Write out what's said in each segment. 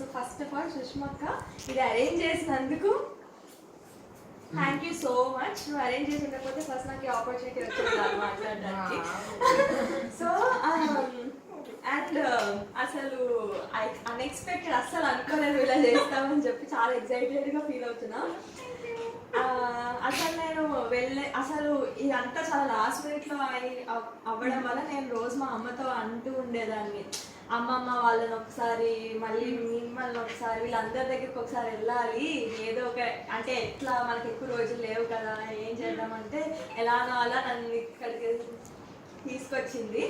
So first of all సుష్మక్క ఇది arrange చేసినందుకు thank you so much. నువ్వు అరేంజ్ చేసి ఉండకపోతే ఫస్ట్ నాకు ఈ ఆపర్చునిటీ వచ్చింది కాదు మాట్లాడడానికి. సో అండ్ అసలు అన్ఎక్స్పెక్టెడ్, అస్సలు అనుకోలేదు ఇలా చేస్తామని చెప్పి చాలా ఎక్సైటెడ్గా ఫీల్ అవుతున్నా. అసలు నేను అసలు ఇదంతా చాలా లాస్ట్ మినిట్లో అవ్వడం వల్ల నేను రోజు మా అమ్మతో అంటూ ఉండేదాన్ని, అమ్మమ్మ వాళ్ళని ఒకసారి, మళ్ళీ మిమ్మల్ని ఒకసారి, వీళ్ళందరి దగ్గరికి ఒకసారి వెళ్ళాలి, ఏదో ఒక అంటే ఎట్లా మనకి ఎక్కువ రోజులు లేవు కదా, ఏం చేద్దామంటే ఎలానో అలా నన్ను ఇక్కడికి తీసుకొచ్చింది.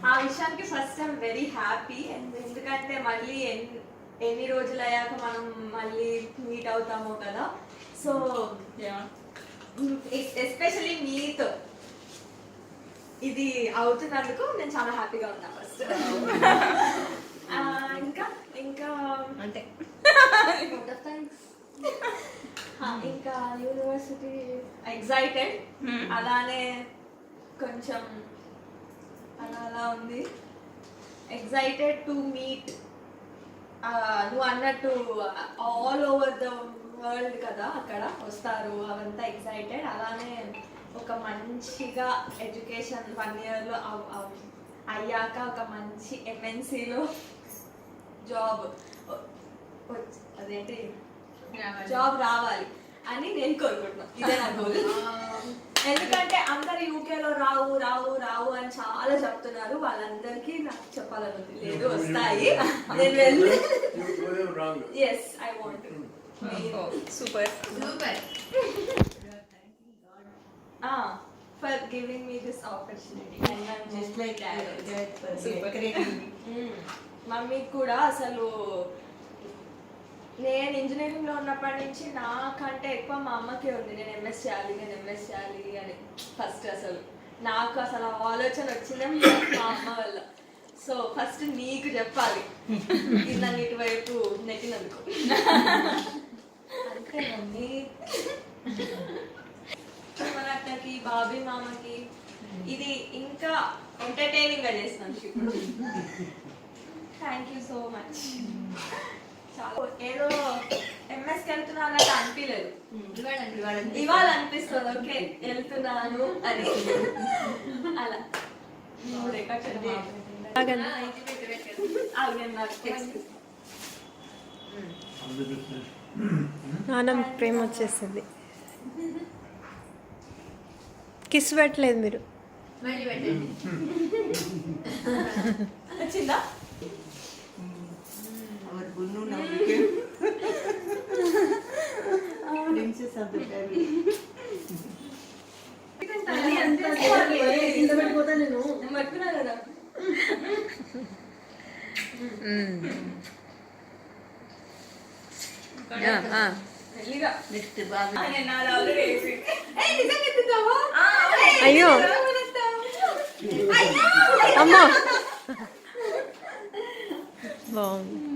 ఆ విషయానికి ఫస్ట్ ఐమ్ వెరీ హ్యాపీ. ఎందుకంటే మళ్ళీ ఎన్ని రోజులు అయ్యాక మనం మళ్ళీ మీట్ అవుతామో కదా. సో ఎస్పెషలీ మీతో ఇది అవుతున్నందుకు నేను చాలా హ్యాపీగా ఉన్నా ఫస్ట్. ఇంకా ఇంకా అంటే ఇంకా యూనివర్సిటీ ఎగ్జైటెడ్, అలానే కొంచెం అలా ఉంది. ఎగ్జైటెడ్ టు మీట్, నువ్వు అన్నట్టు ఆల్ ఓవర్ ద వరల్డ్ కదా అక్కడ వస్తారు, అవంతా ఎగ్జైటెడ్. అలానే ఒక మంచిగా ఎడ్యుకేషన్ 1 yearలో అయ్యాక ఒక మంచి MNCలో జాబ్ అదేంటి జాబ్ రావాలి అని నేను కోరుకుంటున్నాను. ఇదే నా గోల్. ఎందుకంటే అందరు యూకేలో రావు రావు రావు అని చాలా చెప్తున్నారు. వాళ్ళందరికీ నాకు చెప్పాలని లేదు, వస్తాయి. నేను వెళ్ళి yes I want. Super super for giving me this opportunity and I'm just like that super great. Mummy కూడా అసలు నేను ఇంజనీరింగ్లో ఉన్నప్పటి నుంచి నాకంటే ఎక్కువ మా అమ్మకే ఉంది, నేను ఎంఎస్ చేయాలి అని. ఫస్ట్ అసలు నాకు అసలు ఆలోచన వచ్చిందే మా అమ్మ వల్ల. సో ఫస్ట్ నీకు చెప్పాలి నన్ను ఇటువైపు నెట్టినందుకు. అంతే మమ్మీ. అత్తకి, బాబీ మామకి ఇది ఇంకా ఎంటర్టైనింగ్ గా చేస్తున్నాను ఇప్పుడు. Thank you so much. చాలా ఏదో ఎంఎస్కి వెళ్తున్నా అన్నట్టు అనిపించలేదు, ఇవాళ అనిపిస్తుంది ఓకే వెళ్తున్నాను అని. అలా నాన్న ప్రేమ వచ్చేస్తుంది. కిస్ పెట్టలేదు మీరు. వచ్చిందా? అయ్యో అమ్మా బాగుంది.